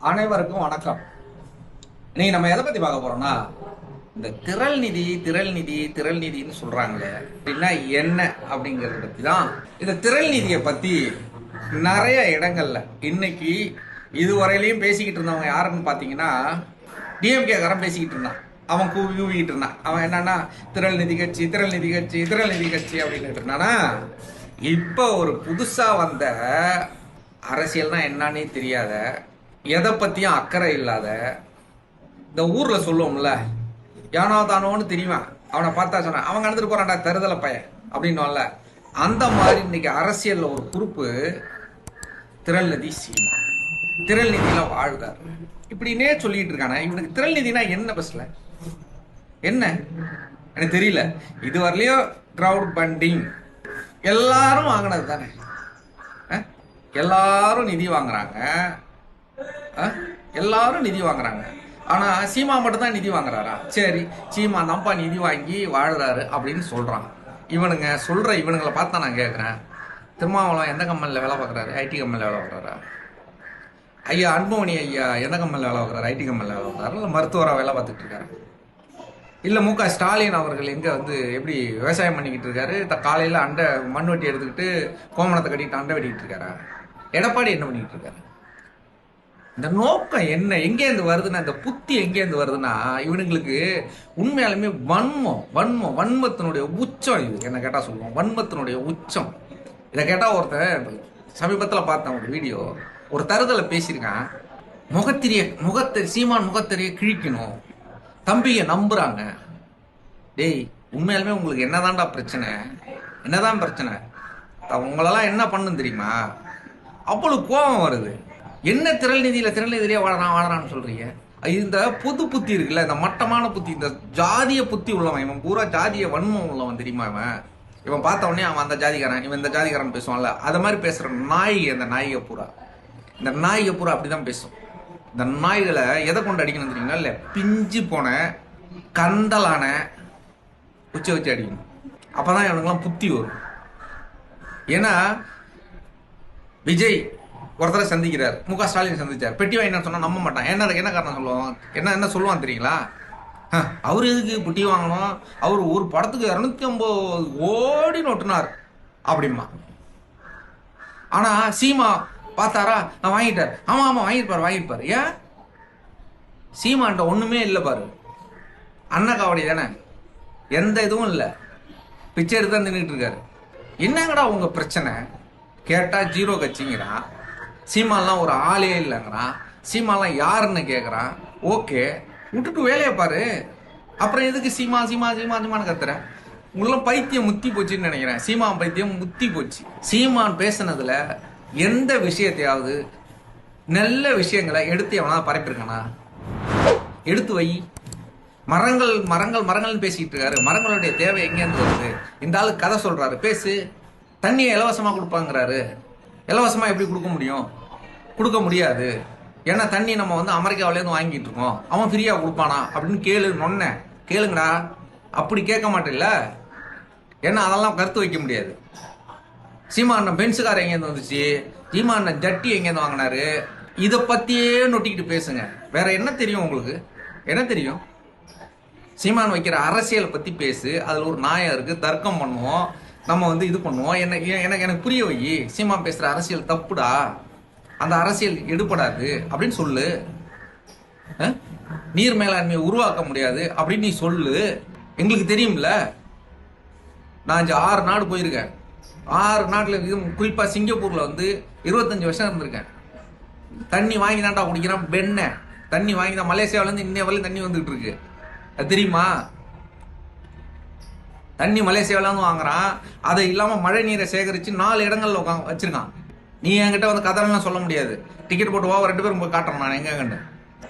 அனைவருக்கும் வணக்கம். இன்னைக்கு நம்ம எதை பத்தி பார்க்க போறோம்னா, இந்த திரள் நிதின்னு சொல்றாங்களே அப்படின்னா என்ன அப்படிங்கறத பத்தி தான். இந்த திரள் நிதியை பத்தி நிறைய இடங்கள்ல இன்னைக்கு இதுவரையிலையும் பேசிக்கிட்டு இருந்தவங்க யாருன்னு பாத்தீங்கன்னா, டிஎம்கே காரன் பேசிக்கிட்டு இருந்தான். அவன் கூவிக்கிட்டு இருந்தான். அவன் என்னன்னா திரள் நிதி கட்சி அப்படின்னு இருந்தானா. இப்ப ஒரு புதுசா வந்த அரசியல்னா என்னன்னே தெரியாத, எதை பத்தியும் அக்கறை இல்லாத, இந்த ஊர்ல சொல்லுவோம்ல, யானோ தானோன்னு தெரியுமா, அவனை பார்த்தா சொன்ன அவன் கடந்துட்டு போறான்டா தருதலை பையன் அப்படின்னும்ல, அந்த மாதிரி இன்னைக்கு அரசியல்ல ஒரு குறிப்பு திரள் நிதி சீமா. திரள் நிதியில வாழ்ந்தார் இப்படின்னே சொல்லிட்டு இருக்கானே. இவனுக்கு திரள் நிதினா என்ன பஸ்ல என்ன எனக்கு தெரியல. இதுவரையிலையும் கிரவுட் பண்டிங் எல்லாரும் வாங்கினது தானே. எல்லாரும் நிதி வாங்குறாங்க, எல்லாரும் நிதி வாங்குறாங்க. ஆனா சீமா மட்டும் தான் நிதி வாங்குறாரா? சரி, சீமா தான்ப்பா நிதி வாங்கி வாழ்றாரு அப்படின்னு சொல்றான். இவனுங்களை பார்த்தா நான் கேட்குறேன், திருமாவளவன் எந்த கம்பெனியில் வேலை பார்க்குறாரு? ஐடி கம்பெனியில் வேலை பார்க்குறாரா? ஐயா அன்புமணி ஐயா எந்த கம்பெனியில் வேலை பார்க்குறாரு? ஐடி கம்பெனியில் வேலை பார்க்குறாரு? இல்லை மருத்துவராக வேலை பார்த்துட்டு இருக்காரு? இல்லை மு க ஸ்டாலின் அவர்கள் எங்கே எப்படி விவசாயம் பண்ணிக்கிட்டு இருக்காரு? காலையில் மண் வெட்டி எடுத்துக்கிட்டு கோமணத்தை கட்டிக்கிட்டு அண்டை வெட்டிக்கிட்டு இருக்காரா? எடப்பாடி என்ன பண்ணிக்கிட்டு இருக்காரு? இந்த நோக்கம் என்ன, எங்கேருந்து வருதுன்னா, இந்த புத்தி எங்கேருந்து வருதுன்னா, இவனுங்களுக்கு உண்மையாலுமே வன்மத்தினுடைய உச்சம். இது என்ன கேட்டா சொல்லுவோம், வன்மத்தினுடைய உச்சம். இதை கேட்டா ஒருத்தன் சமீபத்தில் பார்த்தேன் ஒரு வீடியோ, ஒரு தருதலை பேசியிருக்கான். சீமான் முகத்தறிய கிழிக்கணும், தம்பியை நம்புறாங்க. டேய், உண்மையாலுமே உங்களுக்கு என்னதான்டா பிரச்சனை? என்னதான் பிரச்சனை? உங்களெல்லாம் என்ன பண்ணுன்னு தெரியுமா? அவ்வளவு கோபம் வருது. என்ன திரள் நிதியிலே வாழறான்னு சொல்றீங்க? இந்த பொது புத்தி இருக்குல்ல, இந்த மட்டமான புத்தி, இந்த ஜாதிய புத்தி உள்ளவன், இவன் பூரா ஜாதிய வன்மம் உள்ளவன் தெரியுமா? இவன் பார்த்த உடனே அவன் அந்த ஜாதிகாரன், இவன் இந்த ஜாதிகாரன் பேசுவான்ல, அது மாதிரி பேசுற நாய்க. இந்த நாய்க பூரா அப்படிதான் பேசும். இந்த நாய்களை எதை கொண்டு அடிக்கணும் தெரியுங்களா? இல்ல, பிஞ்சு போன கந்தலான உச்ச வச்சு அடிக்கணும். அப்பதான் இவனுக்கெல்லாம் புத்தி வரும். ஏன்னா விஜய் ஒருத்தரை சந்திக்கிறார், மு க ஸ்டாலின் சந்திச்சார். பெட்டி வாங்கினா சொன்னா நம்ப மாட்டான். என்ன காரணம் சொல்லுவான்? என்ன சொல்லுவான் தெரியுங்களா? அவரு எதுக்கு பெட்டி வாங்கணும்? அவர் ஒரு படத்துக்கு 250 கோடி நோட்டுனார் அப்படிமா. ஆனா சீமா பார்த்தாரா, நான் வாங்கிட்டார். ஆமா வாங்கியிருப்பாரு. ஏன்? சீமான்ட்ட ஒண்ணுமே இல்லை பாரு, அன்னக்காவடி தானே, எந்த இதுவும் இல்லை, பிச்சை எடுத்து தான் நின்றுட்டு இருக்காரு. என்னங்கடா உங்க பிரச்சனை கேட்டா ஜீரோ கட்சிங்கிறான். சீமாலாம் ஒரு ஆளே இல்லைங்கிறான். சீமாலாம் யாருன்னு கேட்குறான். ஓகே, விட்டுட்டு வேலையை பாரு. அப்புறம் எதுக்கு சீமான்னு கத்துற? உங்களெல்லாம் பைத்தியம் முத்தி போச்சுன்னு நினைக்கிறேன். சீமான் பைத்தியம் முத்தி போச்சு. சீமான் பேசுனதுல எந்த விஷயத்தையாவது நல்ல விஷயங்களை எடுத்து எவனா பரப்பிருக்கானா? எடுத்து வை. மரங்கள்னு பேசிக்கிட்டு இருக்காரு. மரங்களுடைய தேவை எங்கேருந்து வருது? இந்த ஆளு கதை சொல்றாரு, பேசு. தண்ணியை இலவசமா கொடுப்பாங்கிறாரு. இலவசமா எப்படி கொடுக்க முடியும்? கொடுக்க முடியாது. ஏன்னா தண்ணி நம்ம அமெரிக்காவிலேருந்து வாங்கிட்டு இருக்கோம். அவன் ஃப்ரீயா கொடுப்பானா அப்படின்னு கேளுங்கடா. அப்படி கேட்க மாட்டேல்ல. ஏன்னா அதெல்லாம் கருத்து வைக்க முடியாது. சீமான் பென்ஸுக்கார எங்கேருந்து வந்துச்சு? சீமான் ஜட்டி எங்கேருந்து வாங்கினாரு? இதை பத்தியே நொட்டிக்கிட்டு பேசுங்க. வேற என்ன தெரியும் உங்களுக்கு? என்ன தெரியும்? சீமான் வைக்கிற அரசியலை பத்தி பேசு. அதுல ஒரு நியாயம் இருக்கு, தர்க்கம் பண்ணுவோம், நம்ம இது பண்ணுவோம். எனக்கு புரிய வை. சீமான் பேசுற அரசியல் தப்புடா, அந்த அரசியல் எடுபடாது அப்படின்னு சொல்லு. நீர் மேலாண்மையை உருவாக்க முடியாது அப்படின்னு நீ சொல்லு. எங்களுக்கு தெரியும்ல. நான் 6 நாடு போயிருக்கேன். 6 நாட்டில் குறிப்பா சிங்கப்பூர்ல 25 வருஷம் இருந்திருக்கேன். தண்ணி வாங்கி தான்டா குடிக்கிறான். தண்ணி வாங்கி தான் மலேசியாவிலேருந்து இன்னைய வரையும் தண்ணி வந்துட்டு இருக்கு. அது தெரியுமா? தண்ணி மலேசியாவிலேருந்து வாங்குறான். அதை இல்லாம மழை நீரை சேகரிச்சு 4 இடங்கள்ல வச்சிருக்கான். நீ என்கிட்ட கதறெல்லாம் சொல்ல முடியாது. டிக்கெட் போட்டு வா, 2 பேரும் போய் காட்டுறேன் நான் எங்க கண்டு.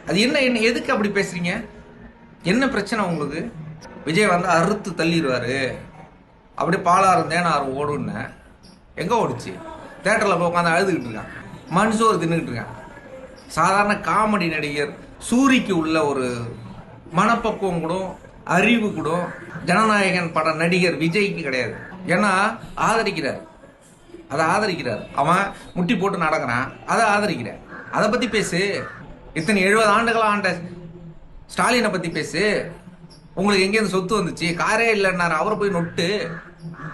அது என்ன எதுக்கு அப்படி பேசுறீங்க? என்ன பிரச்சனை உங்களுக்கு? விஜய் அறுத்து தள்ளிடுவாரு. அப்படியே பாலாறு தேனாறு ஓடுன்னு எங்க ஓடுச்சு? தேட்டர்ல போய் உட்காந்து அழுதுகிட்டு இருக்கான், மனுஷோறு தின்னுகிட்டு இருக்கான். சாதாரண காமெடி நடிகர் சூரிக்கு உள்ள ஒரு மனப்பக்குவம் கூட, அறிவு கூட ஜனநாயகன் பட நடிகர் விஜய்க்கு கிடையாது. ஏன்னா ஆதரிக்கிறார். அவன் முட்டி போட்டு நடக்கிறான், அதை ஆதரிக்கிற. அதை பத்தி பேசு. இத்தனை 70 ஆண்டுகளா ஆண்ட ஸ்டாலினை பத்தி பேசு. உங்களுக்கு எங்கேருந்து சொத்து வந்துச்சு? காரே இல்லைன்னாரு, அவரை போய் நொட்டு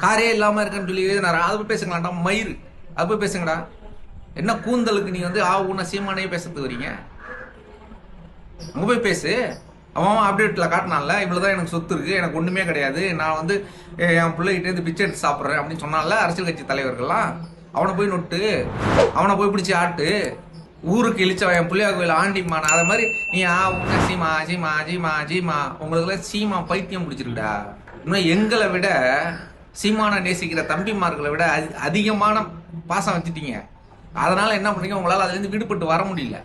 காரே இல்லாம இருக்குன்னு சொல்லி எழுதினாரா? அது போய் பேசுங்களாண்டா மயிறு, அது போய் பேசுங்கடா. என்ன கூந்தலுக்கு நீ வந்து ஊன சீமானே பேசுறது வரீங்க? உங்க போய் பேசு. அவன் அப்டேட்ல காட்டினான்ல, இவ்வளவுதான் எனக்கு சொத்து இருக்கு, எனக்கு ஒண்ணுமே கிடையாது, நான் வந்து என் பிள்ளைகிட்ட இருந்து பிச்சை எடுத்து சாப்பிட்றேன் அப்படின்னு சொன்னான்ல அரசியல் கட்சி தலைவர்கள்லாம். அவனை போய் நொட்டு, அவனை போய் பிடிச்சி ஆட்டு. ஊருக்கு இழிச்சவன் என் பிள்ளையா கோயில் ஆண்டிமானா, அதை மாதிரி நீ உன்ன சீமா சீமா சீமா சீமா. உங்களுக்குலாம் சீமா பைத்தியம் பிடிச்சிருக்குடா. இன்னும் எங்களை விட சீமான நேசிக்கிற தம்பிமார்களை விட அதிகமான பாசம் வச்சுட்டீங்க. அதனால என்ன பண்ணீங்க, உங்களால் அதுலேருந்து விடுபட்டு வர முடியல.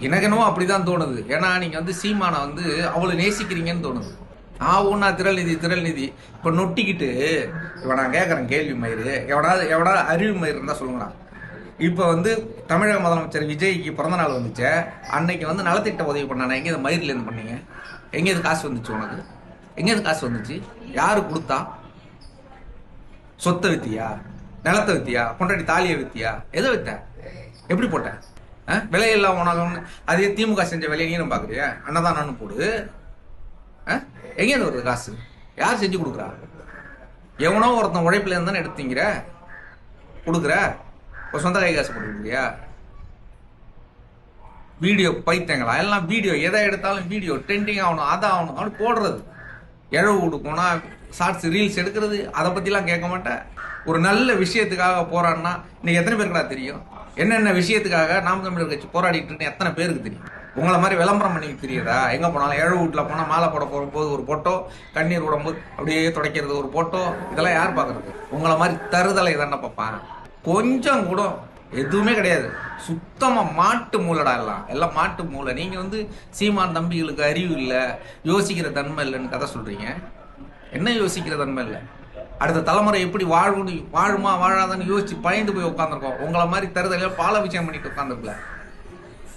எனக்கு என்னவோ அப்படிதான் தோணுது. ஏன்னா நீங்க வந்து சீமானை வந்து அவ்வளவு நேசிக்கிறீங்கன்னு தோணுது. ஊனா திரள் நிதி இப்ப நொட்டிக்கிட்டு. இப்ப நான் கேட்கறேன் கேள்வி மயிறு, எவனாவது அறிவு மயிறு இருந்தா சொல்லுங்கண்ணா. இப்ப வந்து தமிழக முதலமைச்சர் விஜய்க்கு பிறந்த நாள் வந்துச்சு, அன்னைக்கு வந்து நலத்திட்ட உதவி பண்ணானே, எங்க இந்த மயிரில் இருந்து பண்ணீங்க? எங்க இது காசு வந்துச்சு உனக்கு? எங்க இது காசு வந்துச்சு? யாரு கொடுத்தா? சொத்தை வித்தியா? நிலத்தை வித்தியா? பொண்டாட்டி தாலியை வித்தியா? எதை வித்த? எப்படி போட்ட? விலையெல்லாம் உனக்கு அதே திமுக செஞ்ச வேலையை நீனும் பாக்குறியா? அன்னதானு போடு. எங்கேருந்து வருது காசு? யார் செஞ்சு கொடுக்குறா? எவனோ ஒருத்தன் உழைப்புல இருந்தானே எடுத்தீங்கிற கொடுக்குற. ஒரு சொந்த கை காசு கொடுக்குறியா? வீடியோ பைத்தங்களா எல்லாம்? வீடியோ எதை எடுத்தாலும் வீடியோ ட்ரெண்டிங் ஆகணும், அதாகணும் அப்படி போடுறது. இழவு கொடுக்கணும்னா ஷார்ட்ஸ் ரீல்ஸ் எடுக்கிறது, அதை பத்திலாம் கேட்க மாட்டேன். ஒரு நல்ல விஷயத்துக்காக போராடினா இன்னைக்கு எத்தனை பேருக்குடா தெரியும்? என்னென்ன விஷயத்துக்காக நாம் தமிழர் கட்சி போராடிட்டு எத்தனை பேருக்கு தெரியும்? உங்களை மாதிரி விளம்பரம் பண்ணிட்டு தெரியுதா? எங்க போனாலும் இழவு வீட்டில் போனால் மாலை போட போகும்போது ஒரு போட்டோ, கண்ணீர் விடும்போது அப்படியே துடைக்கிறது ஒரு போட்டோ, இதெல்லாம் யார் பார்க்கறது? உங்களை மாதிரி தருதலை தானே பார்ப்பான். கொஞ்சம் கூட எதுவுமே கிடையாது. சுத்தமா மாட்டு மூலடா. எல்லாம் மாட்டு மூளை. நீங்க வந்து சீமான் தம்பிகளுக்கு அறிவு இல்லை, யோசிக்கிற தன்மை இல்லைன்னு கதை சொல்றீங்க. என்ன யோசிக்கிற தன்மை இல்லை? அடுத்த தலைமுறை எப்படி வாழுமா வாழாதான்னு யோசிச்சு பயந்து போய் உட்காந்துருக்கோம். உங்களை மாதிரி தருதலையா பால விஷயம் பண்ணிட்டு உட்காந்துருக்கல.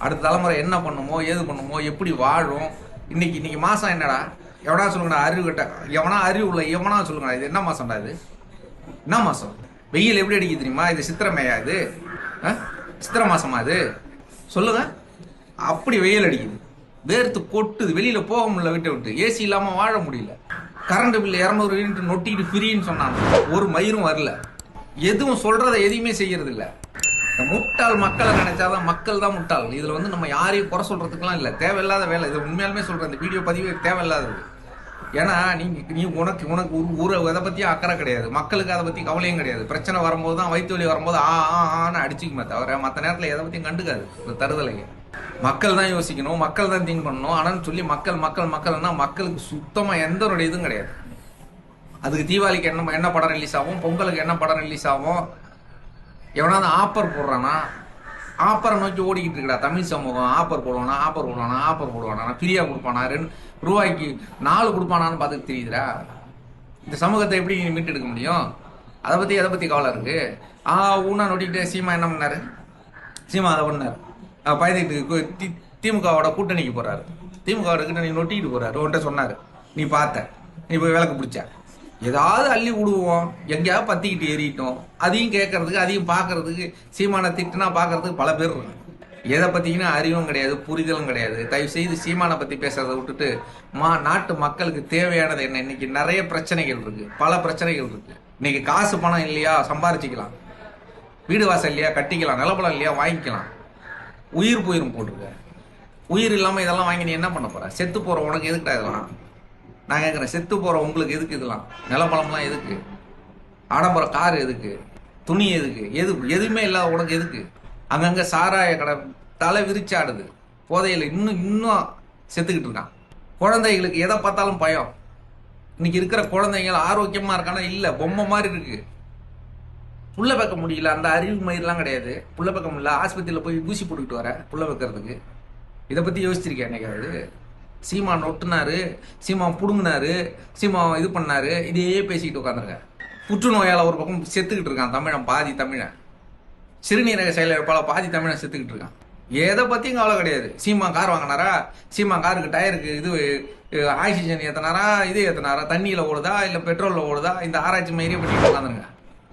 அடுத்த தலைமுறை என்ன பண்ணுமோ ஏது பண்ணுமோ எப்படி வாழும். இன்னைக்கு மாசம் என்னடா? எவனா சொல்லுங்கடா அறிவு கட்ட, எவனா அறிவு உள்ள எவனா சொல்லுங்கடா. இது என்ன மாசம்டா? இது என்ன மாசம்? வெயில் எப்படி அடிக்குது தெரியுமா? இது சித்திரமையா? இது சித்திர மாசமா? இது சொல்லுங்க. அப்படி வெயில் அடிக்குது, வேர்த்து கொட்டுது, வெளியில போக முடியல, வீட்டை விட்டு ஏசி இல்லாம வாழ முடியல. கரண்ட் பில் 200 யூனிட் நொட்டிட்டு ஃப்ரீன்னு சொன்னாங்க, ஒரு மயிரும் வரல. எதுவும் சொல்றதை எதையுமே செய்யறது இல்லை. முட்டாள் மக்களை நினைச்சாதான் மக்கள் தான் முட்டாள். இதுல வந்து நம்ம யாரையும் குறை சொல்றதுக்குலாம் இல்லை, தேவையில்லாத வேலை. இது உண்மையாலுமே சொல்றேன், இந்த வீடியோ பதிவு தேவையில்லாதது. ஏன்னா நீ உனக்கு ஊரை எதை பத்தியும் அக்கறை கிடையாது, மக்களுக்கு அதை பத்தி கவலையும் கிடையாது. பிரச்சனை வரும்போது தான், வயிற்று வலி வரும்போது ஆன்னு அடிச்சுக்குமே தவிர மற்ற நேரத்தில் எதை பத்தியும் கண்டுக்காது. இந்த தருதலைங்க மக்கள் தான் யோசிக்கணும், மக்கள் தான் திங்க் பண்ணணும். ஆனால் சொல்லி மக்கள்னா மக்களுக்கு சுத்தமா எந்த ஒரு இதுவும் கிடையாது. அதுக்கு தீபாவளிக்கு என்ன படம் ரிலீஸ் ஆகும், பொங்கலுக்கு என்ன படம் ரிலீஸ் ஆகும், எவனாவது ஆப்பர் போடுறானா? ஆப்பரை நோக்கி ஓடிக்கிட்டு இருக்கா தமிழ் சமூகம். ஆப்பர் போடுவானா, ஃப்ரீயா கொடுப்பானா, ரூபாய்க்கு 4 கொடுப்பானான்னு பார்த்துட்டு தெரியுதுடா. இந்த சமூகத்தை எப்படி நீ மீட்டு எடுக்க முடியும்? எதை பத்தி கவலை இருக்கு? ஊனா நோட்டிக்கிட்டே சீமா என்ன பண்ணாரு? சீமா அதை பண்ணாரு, பயந்துக்கிட்டு திமுகவோட கூட்டணிக்கு போறாரு. திமுகவோட கூட்டணி நொட்டிக்கிட்டு போறாரு. உன்கிட்ட சொன்னாரு, நீ பார்த்த, நீ போய் விளக்கு பிடிச்ச. ஏதாவது அள்ளி விடுவோம், எங்கேயாவது பத்திக்கிட்டு ஏறிட்டோம். அதையும் கேட்கறதுக்கு அதையும் பார்க்கறதுக்கு, சீமானை திட்டுனா பார்க்கறதுக்கு பல பேர் இருக்கு. எதை பத்திங்கன்னா அறிவும் கிடையாது, புரிதலும் கிடையாது. தயவு செய்து சீமானை பத்தி பேசுறதை விட்டுட்டு நாட்டு மக்களுக்கு தேவையானது என்ன? இன்னைக்கு நிறைய பிரச்சனைகள் இருக்கு, பல பிரச்சனைகள் இருக்கு. இன்னைக்கு காசு பணம் இல்லையா சம்பாரிச்சிக்கலாம், வீடு வாசல் இல்லையா கட்டிக்கலாம், நிலப்பலம் இல்லையா வாங்கிக்கலாம். உயிர் போயிரும் போட்டிருக்க. உயிர் இல்லாம இதெல்லாம் வாங்கி நீ என்ன பண்ண போற? செத்து போற உனக்கு எதுக்குடா இதெல்லாம்? நான் கேட்குறேன், செத்து போற உங்களுக்கு எதுக்கு இதெல்லாம்? நிலப்பழம்லாம் எதுக்கு? ஆடம்பர கார் எதுக்கு? துணி எதுக்கு? எதுவுமே இல்லாத உனக்கு எதுக்கு? அங்கங்க சாராய கடை தலை விரிச்சாடுது, போதையில் இன்னும் செத்துக்கிட்டு இருக்கான். குழந்தைகளுக்கு எதை பார்த்தாலும் பயம். இன்னைக்கு இருக்கிற குழந்தைங்க ஆரோக்கியமா இருக்கானா? இல்ல, பொம்மை மாதிரி இருக்கு. புள்ள வைக்க முடியல, அந்த அறிவு மயிரெல்லாம் கிடையாது. புள்ள வைக்க முடியல, ஆஸ்பத்திரியில போய் ஊசி போட்டுக்கிட்டு வர புள்ள வைக்கிறதுக்கு. இதை பத்தி யோசிச்சிருக்கேன் என்னைக்காவது? சீமா நொட்டுனாரு, சீமா புடுங்கினாரு, சீமா இது பண்ணாரு, இதையே பேசிக்கிட்டு உட்காந்துருக்க. புற்றுநோயால ஒரு பக்கம் செத்துக்கிட்டு இருக்கான் தமிழன், பாதி தமிழன். சிறுநீரக செயலிழப்பால பாதி தமிழன் செத்துக்கிட்டு இருக்கான். எதை பத்தியும் கவலை கிடையாது. சீமா கார் வாங்கினாரா? சீமா காருக்கு டயருக்கு இது ஆக்சிஜன் ஏத்தினாரா? இது ஏத்தினாரா? தண்ணியில ஓடுதா இல்ல பெட்ரோல்ல ஓடுதா? இந்த ஆராய்ச்சி மயிரே பண்ணிட்டு உட்காந்துருங்க.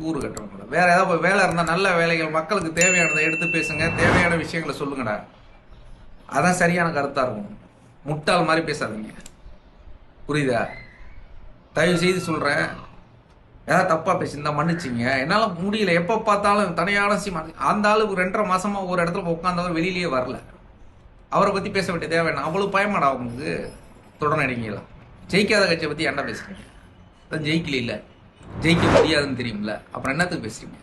ஊரு கட்டுறவங்க வேற ஏதாவது வேலை இருந்தா நல்ல வேலைகள், மக்களுக்கு தேவையானதை எடுத்து பேசுங்க, தேவையான விஷயங்களை சொல்லுங்கடா. அதான் சரியான கருத்தாக இருக்கும். முட்டாள் மாதிரி பேசாதீங்க, புரியுதா? தயவு செய்து சொல்கிறேன், ஏதாவது தப்பாக பேசியிருந்தா மன்னிச்சிங்க. என்னால் முடியல, எப்போ பார்த்தாலும் தனியான அந்த ஆளுக்கு 2.5 மாசமாக ஒரு இடத்துல உட்காந்தவர் வெளியிலேயே வரல. அவரை பற்றி பேச வேண்டிய தேவை என்ன? அவ்வளோ பயமாடா அவங்களுக்கு? தொடர்நடிங்கலாம் ஜெயிக்காத கட்சியை பற்றி ஏன்டா பேசுறீங்க? அதான் ஜெயிக்கல, இல்லை ஜெயிக்க முடியாதுன்னு தெரியும்ல, அப்புறம் என்னத்துக்கு பேசுறீங்க?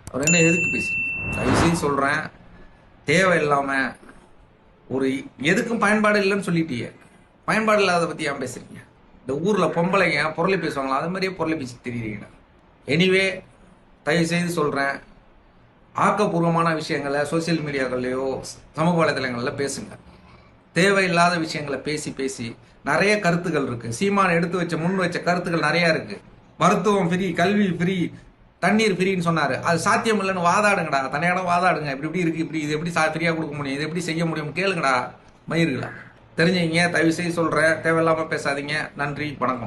அப்புறம் என்ன எதுக்கு பேசுறீங்க? தயவு செய்து சொல்கிறேன், தேவையில்லாமல் ஒரு எதுக்கும் பயன்பாடு இல்லைன்னு சொல்லிட்டீங்க, பயன்பாடு இல்லாத பற்றி ஏன் பேசுறீங்க? இந்த ஊரில் பொம்பளைங்க பொருளை பேசுவாங்களா, அது மாதிரியே பொருளை பேசி தெரியுறீங்க. எனிவே தயவு செய்து சொல்கிறேன், ஆக்கப்பூர்வமான விஷயங்களை சோசியல் மீடியாக்கள்லையோ சமூக வலைதளங்களில் பேசுங்க. தேவையில்லாத விஷயங்களை பேசி பேசி நிறைய கருத்துக்கள் இருக்கு. சீமான் எடுத்து வச்ச முன் வச்ச கருத்துக்கள் நிறைய இருக்கு. மருத்துவம் ஃப்ரீ, கல்வி ஃப்ரீ, தண்ணீர் ஃப்ரீன்னு சொன்னாரு. அது சாத்தியம் இல்லைன்னு வாதாடுங்கடா, தனியான வாதாடுங்க. இப்படி இருக்கு, இப்படி இது எப்படி ஃப்ரீயா கொடுக்க முடியும், இது எப்படி செய்ய முடியும் கேளுங்கடா மயிருங்களா. தெரிஞ்சவங்க தயவு செய்து சொல்றேன், தேவையில்லாம பேசாதீங்க. நன்றி, வணக்கம்.